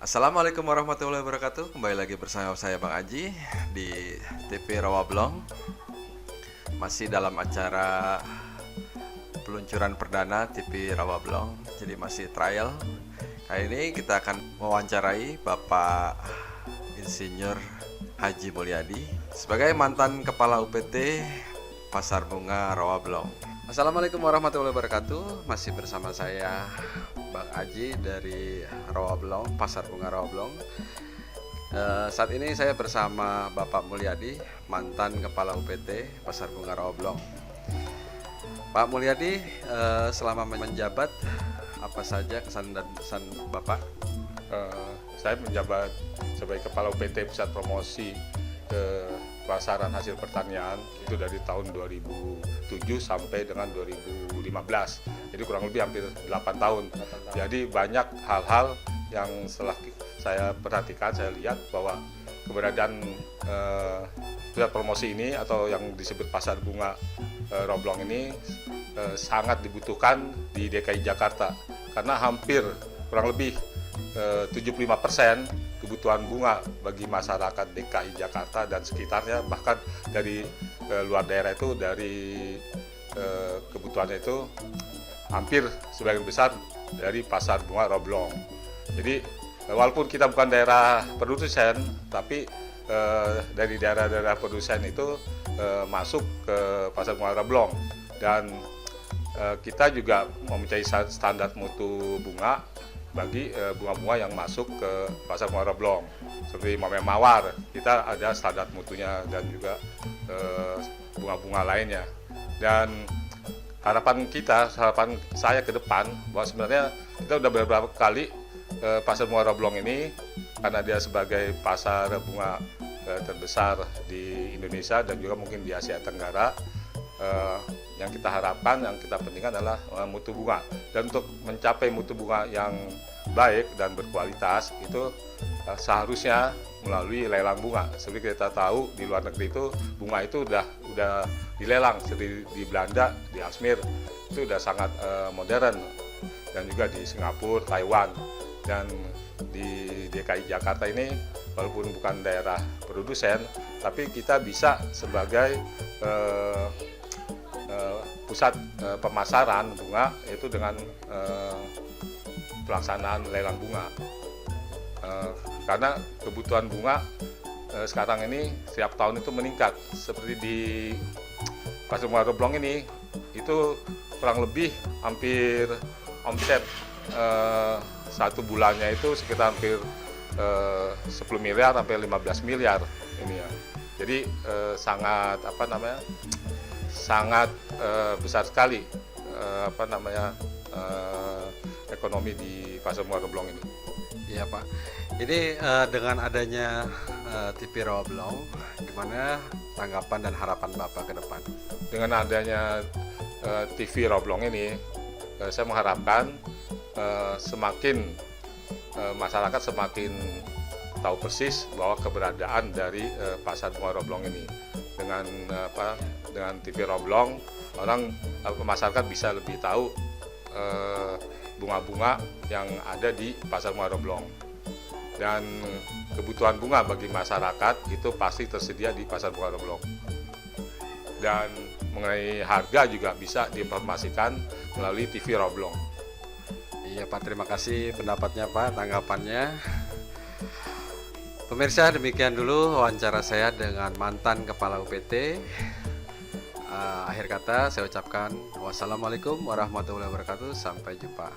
Assalamualaikum warahmatullahi wabarakatuh. Kembali lagi bersama saya Bang Aji di TV Rawablong. Masih dalam acara peluncuran perdana TV Rawablong. Jadi masih trial. Kali ini kita akan mewawancarai Bapak Insinyur Haji Mulyadi sebagai mantan Kepala UPT Pasar Bunga Rawablong. Assalamualaikum warahmatullahi wabarakatuh. Masih bersama saya Bang Aji dari Rawablong, Pasar Bunga Rawablong. Saat ini saya bersama Bapak Mulyadi, mantan Kepala UPT Pasar Bunga Rawablong. Pak Mulyadi, selama menjabat apa saja kesan dan pesan Bapak? Saya menjabat sebagai Kepala UPT Pusat Promosi Pasaran Hasil Pertanian itu dari tahun 2007 sampai dengan 2015. Jadi kurang lebih hampir 8 tahun. Jadi banyak hal-hal yang setelah saya perhatikan, saya lihat bahwa keberadaan pusat promosi ini atau yang disebut Pasar Bunga Rawablong ini sangat dibutuhkan di DKI Jakarta karena hampir kurang lebih 75% kebutuhan bunga bagi masyarakat DKI Jakarta dan sekitarnya, bahkan dari luar daerah itu, dari kebutuhannya itu hampir sebagian besar dari Pasar Bunga Rawablong. Jadi walaupun kita bukan daerah produsen, tapi dari daerah-daerah produsen itu masuk ke Pasar Bunga Rawablong, dan kita juga mempunyai standar mutu bunga bagi bunga-bunga yang masuk ke Pasar Bunga Rawablong. Seperti mawar, kita ada standar mutunya, dan juga bunga-bunga lainnya. Dan harapan saya ke depan, bahwa sebenarnya kita udah beberapa kali Pasar Bunga Rawablong ini, karena dia sebagai pasar bunga terbesar di Indonesia dan juga mungkin di Asia Tenggara, yang kita harapkan, yang kita pentingkan adalah mutu bunga. Dan untuk mencapai mutu bunga yang baik dan berkualitas itu seharusnya melalui lelang bunga. Seperti kita tahu di luar negeri itu bunga itu udah dilelang, seperti di Belanda, di Aalsmeer itu udah sangat modern, dan juga di Singapura, Taiwan. Dan di DKI Jakarta ini walaupun bukan daerah produsen, tapi kita bisa sebagai pusat pemasaran bunga, yaitu dengan pelaksanaan lelang bunga. Karena kebutuhan bunga sekarang ini setiap tahun itu meningkat. Seperti di Pasar Bunga Rawablong ini, itu kurang lebih hampir omset satu bulannya itu sekitar hampir 10 miliar sampai 15 miliar ini ya. Jadi sangat besar sekali ekonomi di Pasar Bunga Rawablong ini. Iya Pak. Ini dengan adanya TV Rawablong, gimana tanggapan dan harapan Bapak ke depan? Dengan adanya TV Rawablong ini, saya mengharapkan semakin masyarakat semakin tahu persis bahwa keberadaan dari Pasar Bunga Rawablong ini. Dengan TV Rawablong, masyarakat bisa lebih tahu bunga-bunga yang ada di Pasar Bunga Rawablong. Dan kebutuhan bunga bagi masyarakat itu pasti tersedia di Pasar Bunga Rawablong. Dan mengenai harga juga bisa diinformasikan melalui TV Rawablong. Iya Pak, terima kasih pendapatnya Pak, tanggapannya. Pemirsa, demikian dulu wawancara saya dengan mantan Kepala UPT. Akhir kata saya ucapkan wassalamualaikum warahmatullahi wabarakatuh. Sampai jumpa.